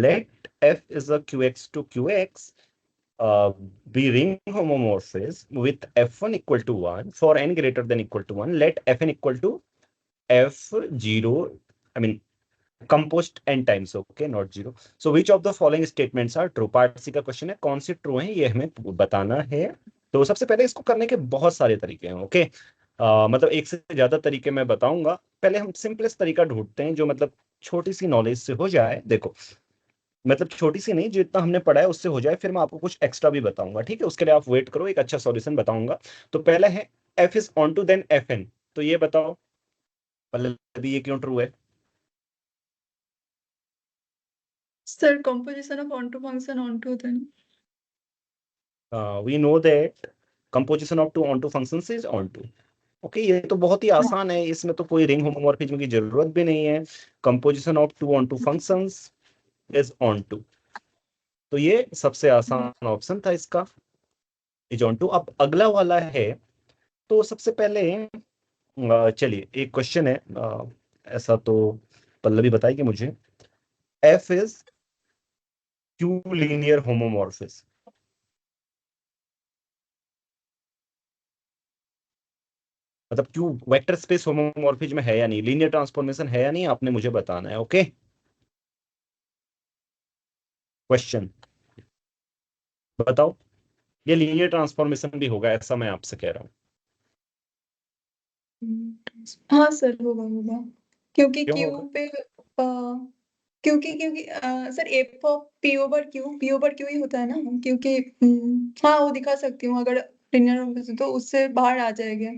let f is a qx to qx be ring homomorphism with f1 equal to 1 for n greater than equal to 1, let fn equal to f0, I mean composed n times, okay, not 0. So which of the following statements are true? Part C का question है, कौन से true है ये हमें बताना है। तो सबसे पहले इसको करने के बहुत सारे तरीके हैं, ओके। मतलब एक से ज्यादा तरीके मैं बताऊंगा। पहले हम सिंपलेस्ट तरीका ढूंढते हैं जो मतलब छोटी सी नॉलेज से हो जाए। देखो मतलब छोटी सी नहीं, जितना हमने पढ़ा है उससे हो जाए, फिर मैं आपको कुछ एक्स्ट्रा भी बताऊंगा, ठीक है। उसके लिए आप वेट करो, एक अच्छा सॉल्यूशन बताऊंगा। तो पहला है F is onto then F N. तो ये बताओ पल्लवी ये क्यों ट्रू है? Sir composition of onto function onto then. We know that composition of two onto functions is onto. Okay ये तो बहुत ही आसान है, इसमें तो कोई रिंग होमोमॉर्फिज्म की जरूरत भी नहीं है। Composition of two onto functions is onto. तो ये सबसे आसान ऑप्शन था इसका, इज ऑन टू। अब अगला वाला है, तो सबसे पहले चलिए एक क्वेश्चन है, ऐसा तो पल्लवी बताएगी मुझे। F is Q linear homomorphism. मतलब क्यू वेक्टर स्पेस होमोमॉर्फिज्म है या नहीं, लीनियर ट्रांसफॉर्मेशन है या नहीं, आपने मुझे बताना है, ओके। क्वेश्चन बताओ, ये लीनियर ट्रांसफॉर्मेशन भी होगा ऐसा मैं आपसे कह रहा हूँ। हाँ सर होगा क्योंकि क्यों क्यू होगा? पे क्योंकि sir F of P over Q ही होता है ना, क्योंकि हाँ वो दिखा सकती हूँ अगर लिनियर तो उससे बाहर आ जाएगा।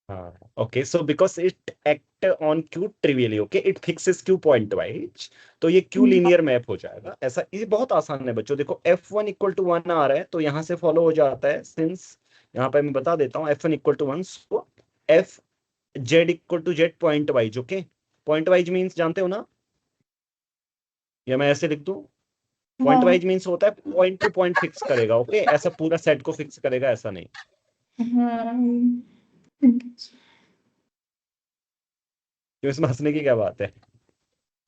हाँ okay, so because it act on Q trivially, okay, it fixes Q point wise. तो ये क्यू लीनियर मैप हो जाएगा ऐसा। ये बहुत आसान है बच्चों। देखो F1 इक्वल टू 1 आ रहा है तो यहाँ से फॉलो हो जाता है, सिंस यहाँ पे मैं बता देता हूँ F1 equal to 1, so F Z equal to Z point wise, okay. Point wise means जानते हो ना, या मैं ऐसे लिख दूं? पॉइंट हाँ वाइज मीन्स होता है पॉइंट टू पॉइंट फिक्स करेगा, ओके, ऐसा पूरा सेट को फिक्स करेगा ऐसा नहीं। हाँ तो इसमें हंसने की क्या बात है?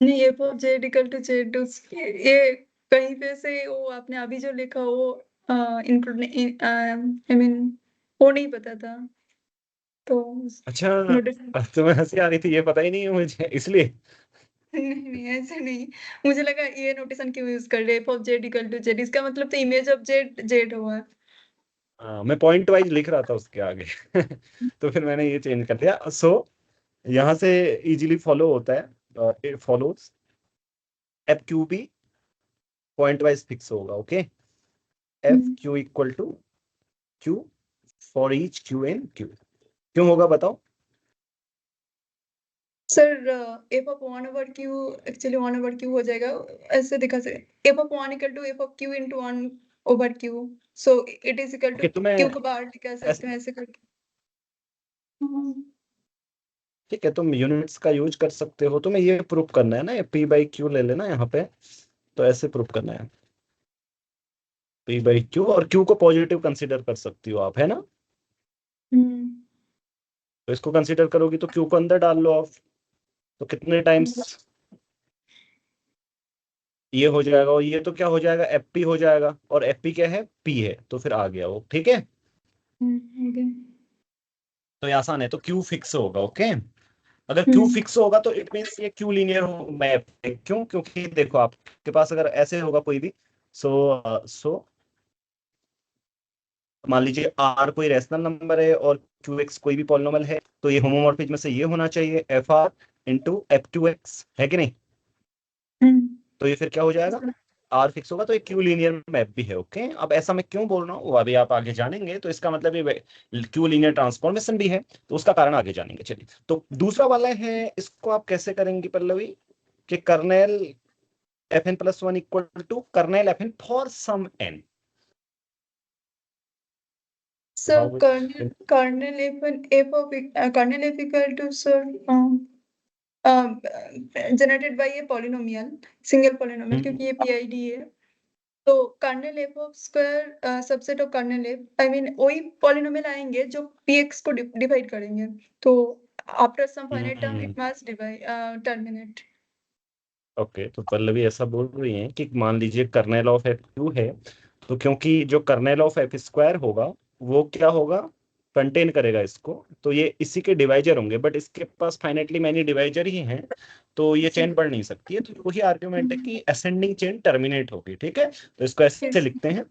नहीं F of Z equal to Z ये कहीं पे से वो आपने अभी जो लिखा वो इंक्लूड आई मीन वो नहीं पता था तो अच्छा, नोटिस अब तुम्हें हंसी आ रही थी, ये पता ही नहीं है मुझे इसलिए। नहीं ऐसे नहीं, मुझे लगा ये नोटेशन क्यों यूज कर रहे F of Z equal to Z, इसका मतलब तो इमेज ऑफ जेड जेड हुआ। मैं पॉइंट वाइज लिख रहा था उसके आगे तो फिर मैंने ये चेंज कर दिया। सो यहाँ से इजीली फॉलो होता है, इट फॉलोज एफ क्यू भी पॉइंट वाइज फिक्स होगा, okay. F Q equal to Q for each Q in Q. क्यों होगा बताओ? Sir F of one over Q actually one over Q हो जाएगा, ऐसे दिखा सकते F of one equal to F of Q into one over Q, so it is equal to okay, तुम्हें Q को बाहर निकाल सकते हैं ऐसे करके। ठीक है, तुम यूनिट्स का यूज कर सकते हो। तुम्हें ये प्रूफ करना है ना, पी बाई क्यू ले लेना यहाँ पे। तो ऐसे प्रूफ करना है, पी बाई क्यू, और क्यू को पॉजिटिव कंसीडर कर सकती हो आप, है ना। तो इसको कंसीडर करोगी तो क्यू को अंदर डाल लो आप। तो कितने टाइम्स ये हो जाएगा, और ये तो क्या हो जाएगा, एफ पी हो जाएगा, और एफ पी क्या है, पी है, तो फिर आ गया वो, ठीक है। तो ये आसान है, तो क्यू फिक्स होगा, ओके। अगर क्यू फिक्स होगा तो इट मीन्स ये क्यू लीनियर मैप है। क्यों? क्योंकि देखो आपके पास अगर ऐसे होगा कोई भी, सो मान लीजिए आर कोई रैशनल नंबर है और क्यू एक्स कोई भी पॉलिनोमियल है, तो ये होमोमॉर्फिज्म में से ये होना चाहिए F R into F two x, है कि नहीं। तो ये फिर क्या हो जाएगा, आर फिक्स होगा तो एक क्यू लीनियर मैप भी है, ओके। अब ऐसा मैं क्यों बोल रहा हूँ वो अभी आप आगे जानेंगे। तो इसका मतलब ये क्यू लीनियर ट्रांसफॉर्मेशन भी है, तो उसका कारण आगे जानेंगे। चलिए, तो दूसरा वाला है, इसको आप कैसे करेंगे पल्लवी, कि kernel F N plus one equal to kernel F N for some N. Sir kernel F of kernel F equal to sir generated by a polynomial single polynomial क्योंकि ये पीआईडी है, तो kernel F of square subset of kernel F I mean वही polynomial आएंगे जो P X को divide करेंगे, तो after some finite term it must divide terminate. Okay, तो पल्लवी ऐसा बोल रही है कि मान लीजिए कर्नेल ऑफ एफ क्यू है, तो क्योंकि जो कर्नेल ऑफ एफ स्क्वायर होगा वो क्या होगा, कंटेन करेगा इसको, तो ये इसी के डिवाइजर होंगे, बट इसके पास फाइनेटली मैनी डिवाइजर ही हैं, तो ये चेन बढ़ नहीं सकती है। तो वही आर्ग्यूमेंट है कि असेंडिंग चेन टर्मिनेट होगी। ठीक है, तो इसको ऐसे Yes. लिखते हैं,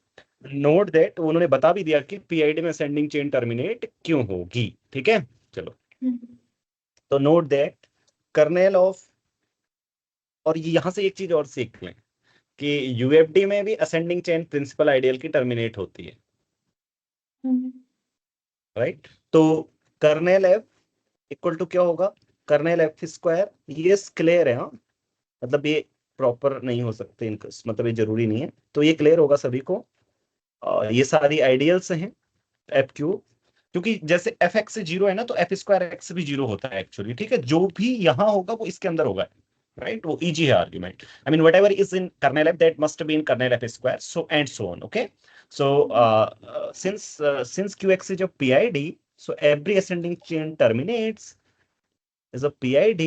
नोट दैट, उन्होंने बता भी दिया कि पीआईडी में असेंडिंग चेन टर्मिनेट क्यों होगी। ठीक है, चलो, तो नोट दैट कर्नेल ऑफ, और ये यहां से एक चीज और सीख लें कि यूएफडी में भी असेंडिंग चेन प्रिंसिपल आइडियल की टर्मिनेट होती है, राइट। तो कर्नेल एफ इक्वल टू क्या होगा, कर्नेल एफ स्क्वायर, ये क्लियर है हाँ, मतलब ये प्रॉपर नहीं हो सकते इनका, मतलब ये जरूरी नहीं है, तो ये क्लियर होगा सभी को। ये सारी आइडियल्स हैं एफ क्यू, क्योंकि जैसे एफ एक्स से जीरो है ना, तो एफ स्क्वायर एक्स भी जीरो होता है एक्चुअली। ठीक है, जो भी यहाँ होगा वो इसके अंदर होगा, राइट, वो इजी है argument. I mean what ever is in kernel F that must be in kernel F square, so and so on. Okay, so since qx is a PID, so every ascending chain terminates is a PID.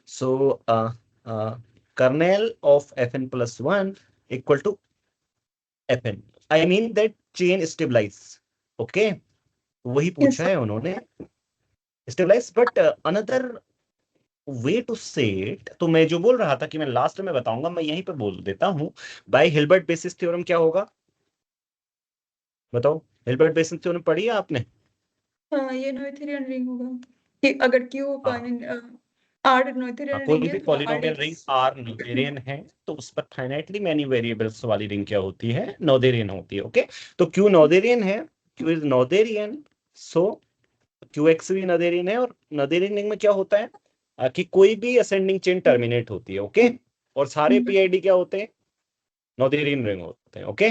So uh, kernel of fn plus 1 equal to fn. I mean that chain stabilize. Okay, वही Yes. पूछा है उन्होंने, stabilise, but another way to say it, तो मैं जो बोल रहा था कि मैं लास्ट में बताऊंगा, मैं यहीं पे बोल देता हूं। बाय हिल्बर्ट बेसिस थ्योरम क्या होगा, बताओ, हिल्बर्ट बेसिस थ्योरम पढ़ी है आपने? हाँ, ये नोएथेरियन रिंग होगा कि अगर क्यू आई हाँ, मीन आर नोएथेरियन कोई रिंग है भी तो R polynomial ring R Noetherian है, तो उस पर फाइनाइटली मैनी वेरिएबल्स वाली रिंग क्या होती है, नोथेरियन होती है। ओके, तो क्यू नोथेरियन है, Q is Noetherian, so Q X भी नोथेरियन है, और नोथेरियन रिंग में क्या होता है कि कोई भी असेंडिंग चेन टर्मिनेट होती है। ओके, और सारे पीआईडी क्या होते हैं, नोथेरियन रिंग होते हैं। ओके,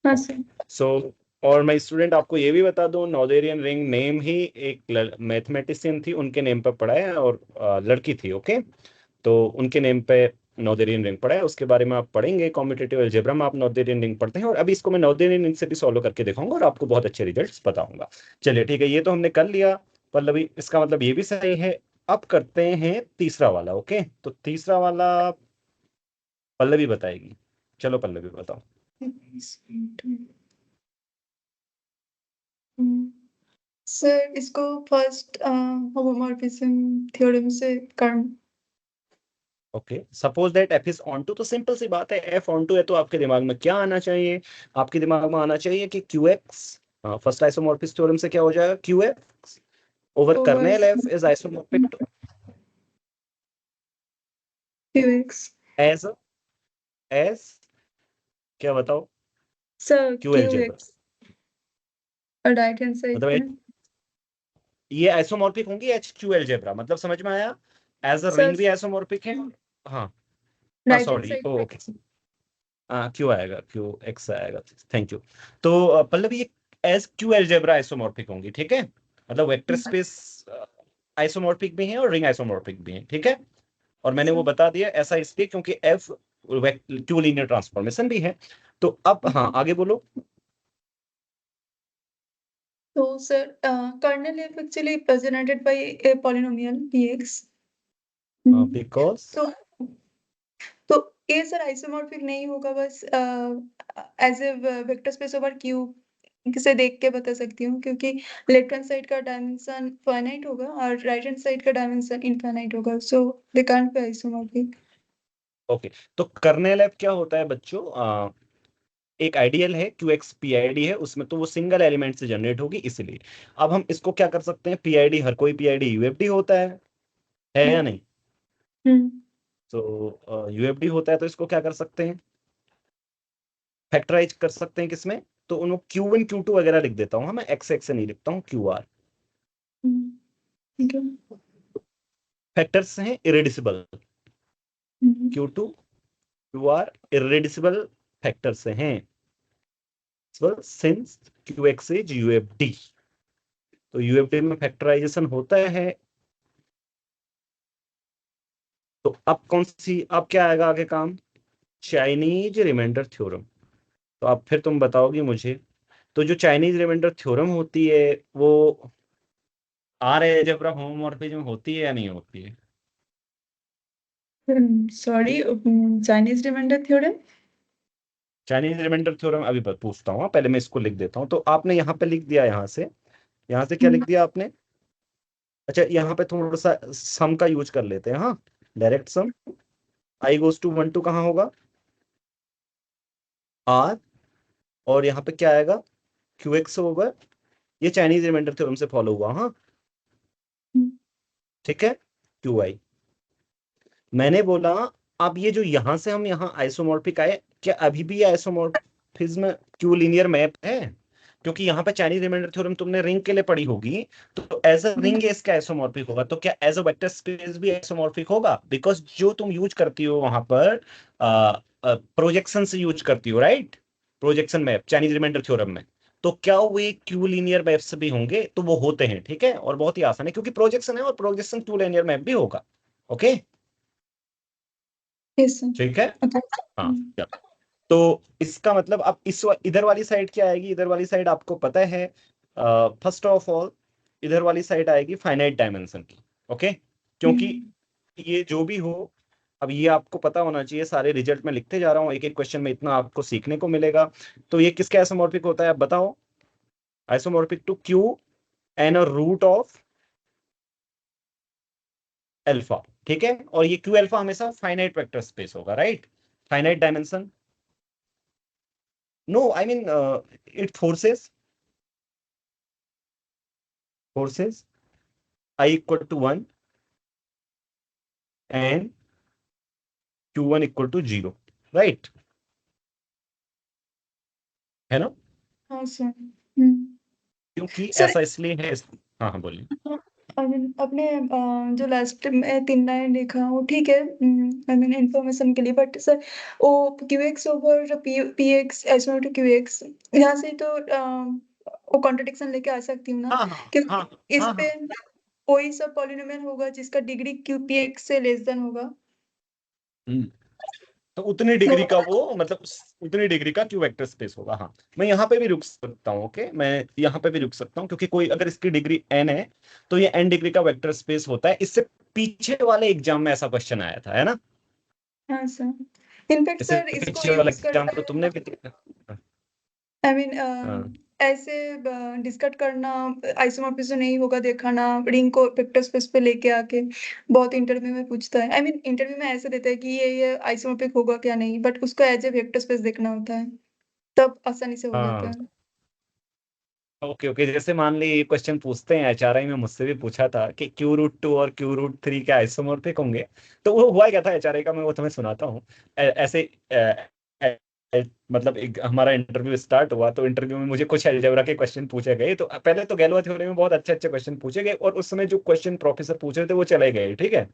हाँ ओके, सर। सो और मैं स्टूडेंट आपको ये भी बता दूं, नोथेरियन रिंग नेम ही एक मैथमेटिशियन थी उनके नेम पर पड़ा है, और लड़की थी। ओके, तो उनके नेम पे नोथेरियन रिंग पड़ा है, उसके बारे में आप पढ़ेंगे कॉम्पिटिटिव अलजेब्रा में, आप नोथेरियन रिंग पढ़ते हैं, और अभी इसको मैं नोथेरियन रिंग से भी सॉल्व करके दिखाऊंगा और आपको बहुत अच्छे रिजल्ट्स बताऊंगा। चलिए ठीक है, ये तो हमने कर लिया पल्लवी, इसका मतलब ये भी सही है। अब करते हैं तीसरा वाला। ओके, तो तीसरा वाला पल्लवी बताएगी, चलो पल्लवी बताओ। सर इसको फर्स्ट होमोमॉर्फिज्म थ्योरम से कर। Okay, suppose that F is onto, तो सिंपल सी बात है, एफ ऑन टू है तो आपके दिमाग में क्या आना चाहिए, आपके दिमाग में आना चाहिए कि Q X, first isomorphic theorem से क्या हो जाएगा, Q X over over kernel F is isomorphic to Q X. As as क्या बताओ, sir Q Q algebra, X और राइट हैंड साइड मतलब पे ना। ये आइसोमॉर्फिक होंगी एच क्यू एलजेब्रा, मतलब समझ में आया, एज अ सर रिंग भी आइसोमॉर्फिक है। हाँ, हाँ राइट हैंड सॉरी, साइड पे। ओके, हाँ क्यू आएगा, क्यू एक्स आएगा, थैंक यू। तो पल्लवी ये एस क्यू एलजेब्रा आइसोमॉर्फिक होंगी, ठीक है, मतलब वेक्टर स्पेस आइसोमॉर्फिक भी है और रिंग आइसोमॉर्फिक भी है। ठीक है, और मैंने वो सर बता दिया ऐसा इसलिए क्योंकि एफ क्यू लीनियर ट्रांसफॉर्मेशन भी है। तो अब हाँ आगे बोलो। तो sir kernel F actually generated by a polynomial px। Because तो ये सर आइसोमॉर्फिक नहीं होगा, बस as a vector space over Q से देख के बता सकती हूँ, क्योंकि लेफ्ट हैंड साइड का डायमेंशन फाइनाइट होगा और राइट हैंड साइड का डायमेंशन इनफाइनाइट होगा, so they can't be isomorphic. Okay, तो कर्नेल एफ क्या होता है बच्चों, एक आइडियल है, क्यू एक्स पीआईडी है उसमें, तो वो सिंगल एलिमेंट से जनरेट होगी इसलिए। अब हम इसको क्या कर सकते हैं, पीआईडी, हर कोई पीआईडी यूएफडी होता है या नहीं, हम्म। तो यूएफडी होता है, तो इसको क्या कर सकते हैं, फैक्टराइज कर सकते हैं किसमें, तो उनको Q1 Q2 वगैरह लिख देता हूँ, हाँ, मैं एक्स एक्स से नहीं लिखता हूँ, क्यू आर। ठीक है। फैक्टर्स हैं इरेडिसिबल, Q2 क्यू आर इरेडिसिबल फैक्टर्स हैं, since Q x is UFD, तो यूएफडी में फैक्टराइजेशन होता है। तो अब कौन सी, अब क्या आएगा आगे काम, चाइनीज रिमाइंडर थ्योरम, तो अब फिर तुम बताओगी मुझे, तो जो चाइनीज रिमाइंडर थ्योरम होती है वो आर अलजेब्रा होमोमॉर्फिज्म होती है या नहीं होती है? Sorry, Chinese reminder theorem. Chinese reminder theorem अभी पूछता हूँ, पहले मैं इसको लिख देता हूँ। तो आपने यहाँ पे लिख दिया, यहाँ से क्या लिख दिया आपने? अच्छा, यहाँ पे थोड़ा सा सम का यूज कर लेते हैं। हाँ, direct sum. I goes to 1 to कहाँ होगा? आर। और यहाँ पे क्या आएगा? क्यू एक्स होगा। ये चाइनीज रिमाइंडर थ्योरम से फॉलो हुआ। हाँ, ठीक है। Q I. मैंने बोला, अब ये जो यहां से हम यहाँ आइसोमॉर्फिक आए, क्या अभी भी आइसोमॉर्फिज्म क्यू लीनियर मैप है? क्योंकि यहाँ पे चाइनीज रिमाइंडर थ्योरम तुमने रिंग के लिए पढ़ी होगी, तो एज अ रिंग इसका आइसोमॉर्फिक होगा, तो क्या एज अ वेक्टर स्पेस भी आइसोमॉर्फिक होगा? बिकॉज जो तुम यूज करती हो वहां पर प्रोजेक्शन से यूज करती हो, right? Projection map Chinese reminder theorem में। तो क्या वे क्यू लीनियर मैप्स भी होंगे? तो वो होते हैं, ठीक है। और बहुत ही आसान है, क्योंकि प्रोजेक्शन है और प्रोजेक्शन क्यू लीनियर मैप भी होगा। ओके, यस ठीक है। सर। हाँ, चलो। तो इसका मतलब अब इधर वाली साइड क्या आएगी? इधर वाली साइड आपको पता है, फर्स्ट ऑफ ऑल इधर वाली साइड आएगी फाइनाइट डायमेंशन की। ओके, क्योंकि ये जो भी हो, अब ये आपको पता होना चाहिए। सारे रिजल्ट में लिखते जा रहा हूँ, एक एक क्वेश्चन में इतना आपको सीखने को मिलेगा। तो ये किसके आइसोमॉर्फिक होता है, आप बताओ? Isomorphic to Q N root of alpha, ठीक है। और ये क्यू अल्फा हमेशा फाइनाइट वेक्टर स्पेस होगा, right? Finite dimension. No, I mean it forces I equal to 1 and Q1 equal to 0, right? है ना? हाँ सर। क्योंकि सर, ऐसा इसलिए है हाँ हाँ, बोलिए। आई मीन अपने जो लास्ट में 3 लाइन लिखा वो ठीक है, आई मीन इंफॉर्मेशन के लिए, बट सर वो Q X over P x S not Q x, यहाँ से तो वो कॉन्ट्रडिक्शन लेके आ सकती हूँ ना, हाँ हाँ क्योंकि हाँ इस हाँ पे हाँ। कोई सा पॉलिनोमियल होगा जिसका डिग्री क्यू पी एक्स से लेस देन होगा। हम्म, तो उतनी तो डिग्री का वो मतलब उतनी डिग्री का क्यू वेक्टर स्पेस होगा। हाँ, मैं यहाँ पे भी रुक सकता हूँ। ओके, मैं यहाँ पे भी रुक सकता हूँ, क्योंकि कोई अगर इसकी डिग्री n है, तो ये n डिग्री का वेक्टर स्पेस होता है। इससे पीछे वाले एग्जाम में ऐसा क्वेश्चन आया था, है ना? हाँ सर, इनफैक्ट इससे सर इसको पीछे वाला यूज एग्जाम करते तो तुमने भी दिया। आई मीन हाँ ऐसे डिस्कट करना आइसोमॉर्फिज्म नहीं होगा दिखाना, रिंग को वेक्टर स्पेस पे लेके आके बहुत इंटरव्यू में पूछता है। आई मीन इंटरव्यू में ऐसे देता है कि ये आइसोमॉर्फिक होगा क्या नहीं, बट उसको एज ए वेक्टर स्पेस देखना होता है, तब आसानी से हो जाता हाँ। है। ओके ओके, जैसे मान ली ये क्वेश्चन पूछते हैं, एचआरआई में मुझसे भी पूछा था कि क्यू रूट 2 और क्यू रूट 3 क्या आइसोमॉर्फिक होंगे? तो वो हुआ क्या था एचआरआई का, मैं वो तुम्हें सुनाता हूँ। ऐसे मतलब एक हमारा इंटरव्यू स्टार्ट हुआ, तो इंटरव्यू में मुझे कुछ अलजेब्रा के क्वेश्चन पूछे गए। तो पहले तो गैलों थ्योरम में बहुत अच्छे अच्छे क्वेश्चन पूछे गए, और उस समय जो क्वेश्चन प्रोफेसर पूछ रहे थे वो चले गए, ठीक है।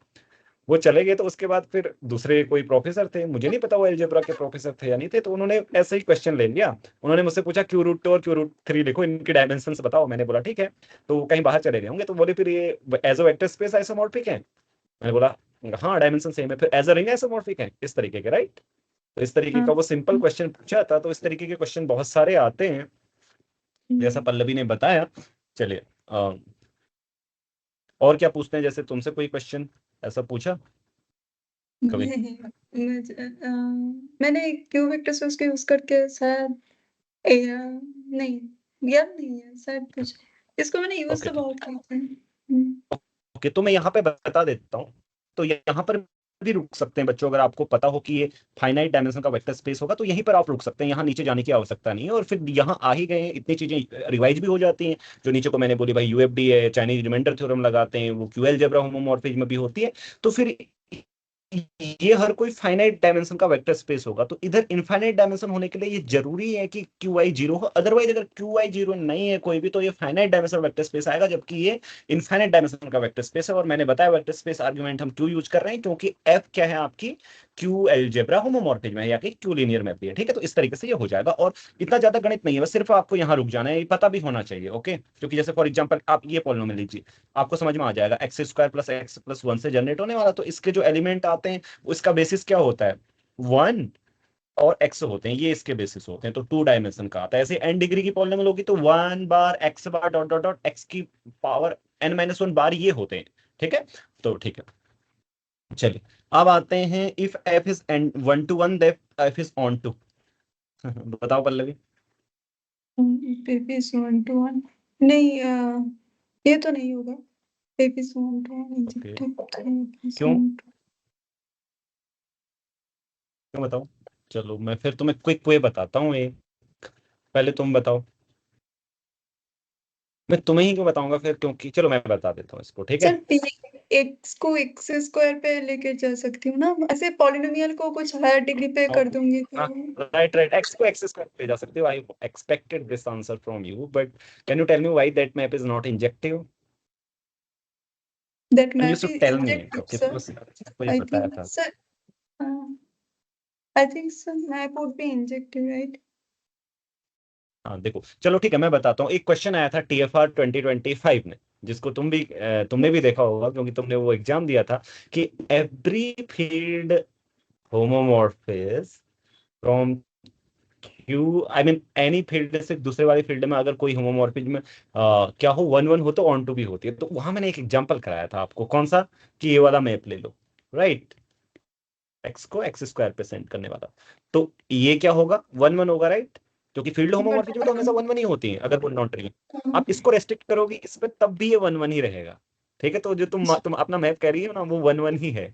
वो चले गए, तो उसके बाद फिर दूसरे कोई प्रोफेसर थे, मुझे नहीं पता वो अलजेब्रा के प्रोफेसर थे या नहीं थे, तो उन्होंने ऐसे ही क्वेश्चन ले लिया। उन्होंने मुझसे पूछा क्यू रूट 2 और क्यू रूट 3 लिखो, इनकी डायमेंशन बताओ। मैंने बोला ठीक है। तो वो कहीं बाहर चले गए होंगे, तो बोले फिर ये as a vector space isomorphic है? मैंने बोला हाँ, डायमेंशन सेम है। फिर एज अ रिंग आइसोमॉर्फिक है? इस तरीके के, राइट? तो इस तरीके हाँ। का वो सिंपल क्वेश्चन पूछा था। तो इस तरीके के क्वेश्चन बहुत सारे आते हैं, जैसा हम्म। पल्लवी ने बताया। चलिए, और क्या पूछते हैं? जैसे तुमसे कोई क्वेश्चन ऐसा पूछा कभी? नहीं, मैंने क्यू वेक्टर स्पेस को यूज करके शायद नहीं, याद नहीं है शायद कुछ, इसको मैंने यूज ओके, तो बहुत किया था। हम्म। ओके, तो मैं यहाँ पे बता देता हूँ। तो यहाँ पर भी रुक सकते हैं बच्चों, अगर आपको पता हो कि ये फाइनाइट डायमेंशन का वेक्टर स्पेस होगा, तो यहीं पर आप रुक सकते हैं। यहाँ नीचे जाने की आवश्यकता नहीं है। और फिर यहाँ आ ही गए हैं, इतनी चीजें रिवाइज भी हो जाती हैं। जो नीचे को मैंने बोली भाई, यूएफडी है, चाइनीज रिमाइंडर थ्योरम लगाते हैं, वो क्यूएल जेब्रा होमोमॉर्फिज्म भी होती है। तो फिर ये हर कोई फाइनाइट डायमेंशन का वेक्टर स्पेस होगा। तो इधर इनफाइनाइट डायमेंशन होने के लिए ये जरूरी है कि क्यू आई जीरो हो। अदरवाइज अगर क्यू आई जीरो नहीं है कोई भी, तो ये फाइनाइट डायमेंशन वेक्टर स्पेस आएगा, जबकि ये इनफाइनाइट डायमेंशन का वेक्टर स्पेस है। और मैंने बताया वेक्टर स्पेस आर्गुमेंट हम क्यों यूज कर रहे हैं, क्योंकि एफ क्या है आपकी? क्यू एलजेब्रा होमोमॉर्फिज्म है, या कि क्यू लीनियर मैप भी है, ठीक है। तो इस तरीके से ये हो जाएगा, और इतना ज्यादा गणित नहीं है, बस सिर्फ आपको यहाँ रुक जाना है, ये पता भी होना चाहिए। ओके, क्योंकि जैसे फॉर एग्जाम्पल आप ये पॉलिनोमियल लीजिए, आपको समझ में आ जाएगा x square plus x plus 1 से जनरेट होने वाला। तो इसके जो एलिमेंट आते हैं, उसका बेसिस क्या होता है? 1 और एक्स होते हैं, ये इसके बेसिस होते हैं। तो 2 डायमेंशन का आता है। ऐसे एन डिग्री की पॉलिनोमियल होगी तो 1 bar x bar dot dot dot x की पावर n-1 बार ये होते हैं, ठीक है। तो ठीक है, चलिए अब आते हैं, if f is 1 to 1 then f is on to बताओ पल्लवी। if is 1 to 1 नहीं, ये तो नहीं होगा। if is 1 to 1 इंजेक्टिव क्यों क्यों बताओ। चलो मैं फिर तुम्हें क्विक वे बताता हूँ एक, पहले तुम बताओ। मैं तुम्हें ही क्यों बताऊंगा फिर, क्योंकि चलो मैं बता देता हूँ इसको, ठीक है। सर एक्स को एक्स स्क्वायर पे लेके जा सकती हूँ ना, ऐसे पॉलिनोमियल को कुछ हायर डिग्री पे कर दूंगी तो। राइट राइट, एक्स को एक्स स्क्वायर पे जा सकते हो। I expected this answer from you, but can you tell me why that map is not injective. That and you map should is tell me, injective, क्योंकि sir. तुमको ये I बताया think, था। sir, I think, sir, map would be injective, right? हाँ देखो, चलो ठीक है, मैं बताता हूँ। एक क्वेश्चन आया था TFR 2025 में, जिसको तुमने भी देखा होगा, क्योंकि तुमने वो एग्जाम दिया था, कि every field homomorphism from Q, I mean any field से दूसरे वाले फील्ड में अगर कोई होमोमॉर्फिज्म क्या हो 1 1 हो तो ऑन टू भी होती है। तो वहां मैंने एक एग्जांपल कराया था आपको, कौन सा, कि ये वाला मैप ले लो, राइट, एक्स को एक्स स्क्वायर पे सेंड करने वाला। तो ये क्या होगा, 1 1 होगा, राइट, क्योंकि फील्ड होमोमॉर्फिज्म तो हमेशा 1 1 ही होती है अगर वो नॉन ट्रिवियल। आप इसको रेस्ट्रिक्ट करोगे इसमें तब भी ये 1 1 ही रहेगा, ठीक है। तो जो तुम अपना मैप कह रही हो ना, वो 1 1 ही है,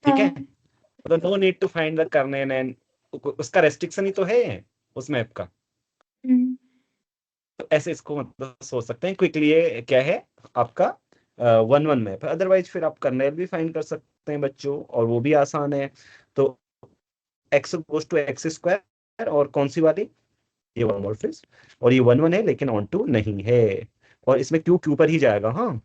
ठीक है। मतलब no need to find the kernel and, उसका रेस्ट्रिक्शन ही तो है उस मैप का। तो ऐसे इसको मतलब सोच सकते हैं क्विकली, ये क्या है आपका 1 1 मैप है। अदरवाइज फिर आप कर्नेल भी फाइंड कर सकते हैं बच्चों, और वो भी आसान है। तो x goes to x square, और कौन सी वाली, ये होमोमॉर्फिज्म, और ये 1 1 है लेकिन ऑन टू नहीं है, और इसमें क्यू क्यू पर ही जाएगा। हाँ,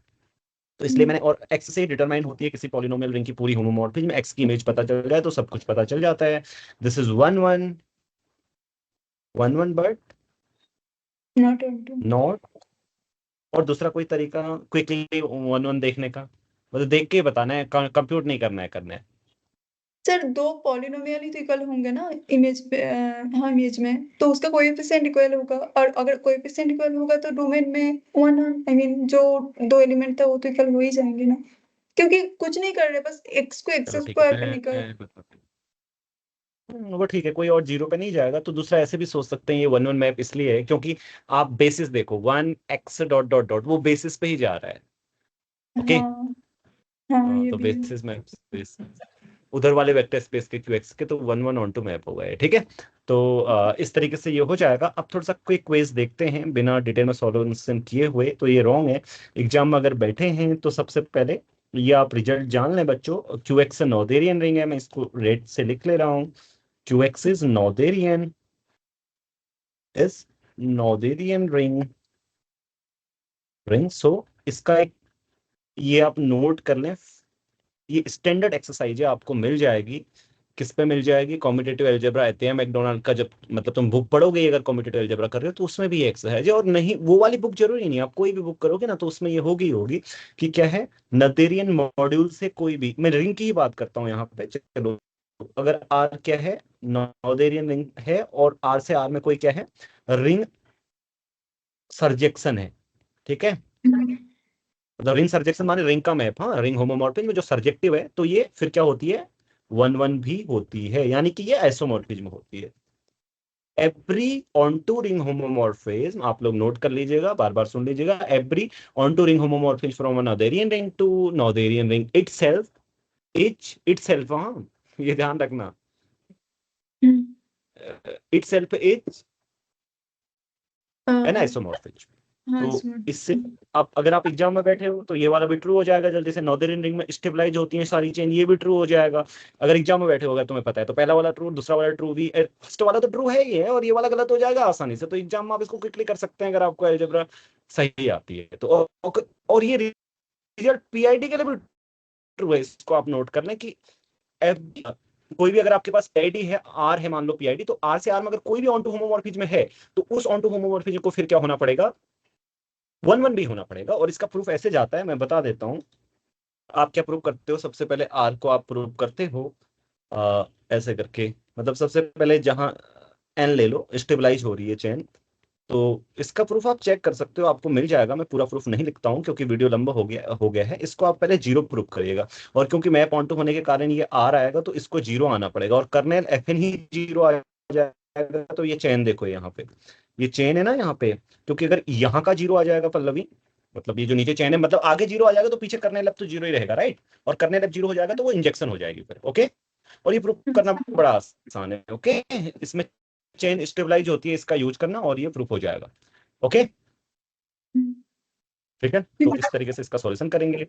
तो इसलिए मैंने, और एक्स से डिटरमाइन होती है किसी पॉलिनोमियल रिंग की पूरी होमोमॉर्फिज्म, एक्स की इमेज पता चल जाए तो सब कुछ पता चल जाता है। This is 1 1 1 1 but Not on to. Not. और दूसरा कोई तरीका क्विकली 1 1 देखने का, मतलब देख के बताना है, कंप्यूट नहीं करना है। सर दो पॉलिनोमियल ही तो इक्वल होंगे ना इमेज पे, हाँ इमेज में, तो उसका कोएफिशिएंट इक्वल होगा, और अगर कोएफिशिएंट इक्वल होगा तो डोमेन में वन आई मीन जो दो एलिमेंट था वो तो इक्वल हो ही जाएंगे ना, क्योंकि कुछ नहीं कर रहे, बस एक्स को एक्स चलो ठीक है, स्क्वायर पे निकल। वो ठीक है, कोई और जीरो पे नहीं जाएगा। तो दूसरा ऐसे भी सोच सकते हैं, ये 1 1 मैप इसलिए है क्योंकि आप बेसिस देखो, 1 x डॉट डॉट डॉट, वो बेसिस पे ही जा रहा है, ओके। हाँ हाँ, ये तो भी है। बेसिस मैप, उधर वाले वेक्टर स्पेस के क्यू एक्स के, तो 1 1 ऑन टू मैप हो गए, ठीक है। तो इस तरीके से ये हो जाएगा। अब थोड़ा सा क्विक क्वेज देखते हैं बिना डिटेल में सॉल्यूशन किए हुए, तो ये रॉन्ग है। एग्जाम में अगर बैठे हैं तो सबसे पहले ये आप रिजल्ट जान लें बच्चों। क्यू एक्स नोथेरियन रिंग है, मैं इसको रेड से लिख ले रहा हूँ। Q x is Noetherian, is Noetherian ring so इसका एक, ये आप नोट कर लें, ये स्टैंडर्ड एक्सरसाइज है, आपको मिल जाएगी। किस पे मिल जाएगी, कॉम्पिटिटिव अलजेब्रा एटीए मैकडोनाल्ड का, जब मतलब तुम बुक पढ़ोगे अगर कॉम्पिटिटिव अलजेब्रा कर रहे हो तो उसमें भी एक्सरसाइज है। और नहीं वो वाली बुक जरूरी नहीं, आप कोई भी बुक करोगे ना तो उसमें ये होगी होगी कि क्या है, नोथेरियन मॉड्यूल से कोई भी, मैं रिंग की ही बात करता हूँ यहाँ पे, चलो। अगर आर क्या है, नोथेरियन रिंग है, और आर से आर में कोई क्या है, रिंग सर्जेक्शन है, ठीक है। मतलब रिंग सर्जेक्शन माने रिंग का मैप, हाँ, रिंग होमोमॉर्फिज्म में जो सर्जेक्टिव है, तो ये फिर क्या होती है, 1 1 भी होती है, यानी कि ये आइसोमॉर्फिज्म होती है। एवरी ऑनटू रिंग होमोमॉर्फिज्म, आप लोग नोट कर लीजिएगा, बार बार सुन लीजिएगा, every onto ring homomorphism from a Noetherian ring to Noetherian ring itself, हाँ, ये ध्यान रखना, इटसेल्फ इज एन आइसोमॉर्फिज्म। हाँ तो इसमें इससे आप, अगर आप एग्जाम में बैठे हो तो ये वाला भी ट्रू हो जाएगा जल्दी से, नॉर्दर्न रिंग में स्टेबलाइज होती हैं सारी चेन, ये भी ट्रू हो जाएगा। अगर एग्जाम में बैठे होगा तुम्हें पता है, तो पहला वाला ट्रू, दूसरा वाला ट्रू भी, फर्स्ट वाला तो ट्रू है ही है, और ये वाला गलत हो जाएगा आसानी से। तो एग्जाम में आप इसको क्विकली कर सकते हैं अगर आपको अलजेब्रा सही आती है तो। और ये रिजल्ट पीआईडी के लिए भी ट्रू है, इसको आप नोट कर लें कि कोई भी, अगर आपके पास पीआईडी है, आर है मान लो पीआईडी, तो आर से आर में अगर कोई भी ऑनटू होमोमॉर्फिज्म है, तो उस ऑनटू होमोमॉर्फिज्म को फिर क्या होना पड़ेगा, 1 1 भी होना पड़ेगा। और इसका प्रूफ ऐसे जाता है, मैं बता देता हूं। आप क्या प्रूव करते हो, सबसे पहले आर को आप प्रूव करते हो ऐसे करके, मतलब सबसे पहले जहां एन ले लो, स्टेबलाइज हो रही है चेन, तो इसका प्रूफ आप चेक कर सकते हो, आपको मिल जाएगा। मैं पूरा प्रूफ नहीं लिखता हूँ क्योंकि वीडियो लंबा हो गया है। इसको आप पहले जीरो प्रूफ करिएगा, और क्योंकि मैं पॉइंट होने के कारण ये आर आएगा तो इसको जीरो आना पड़ेगा, और कर्नेल एफ एन ही जीरो आ जाएगा। तो ये चेन देखो यहाँ पे, ये चेन है ना यहाँ पे, क्योंकि अगर यहाँ का जीरो आ जाएगा पल्लवी, मतलब ये जो नीचे चेन है, मतलब आगे जीरो आ जाएगा तो पीछे कर्नेल एफ तो जीरो ही रहेगा, राइट। और कर्नेल एफ जीरो हो जाएगा तो वो इंजेक्शन हो जाएगी फिर, ओके। और ये प्रूफ करना बड़ा आसान है, ओके। इसमें चेन स्टेबलाइज होती है, इसका यूज करना और ये प्रूफ हो जाएगा, ओके। ठीक है, तो इस तरीके से इसका सॉल्यूशन करेंगे।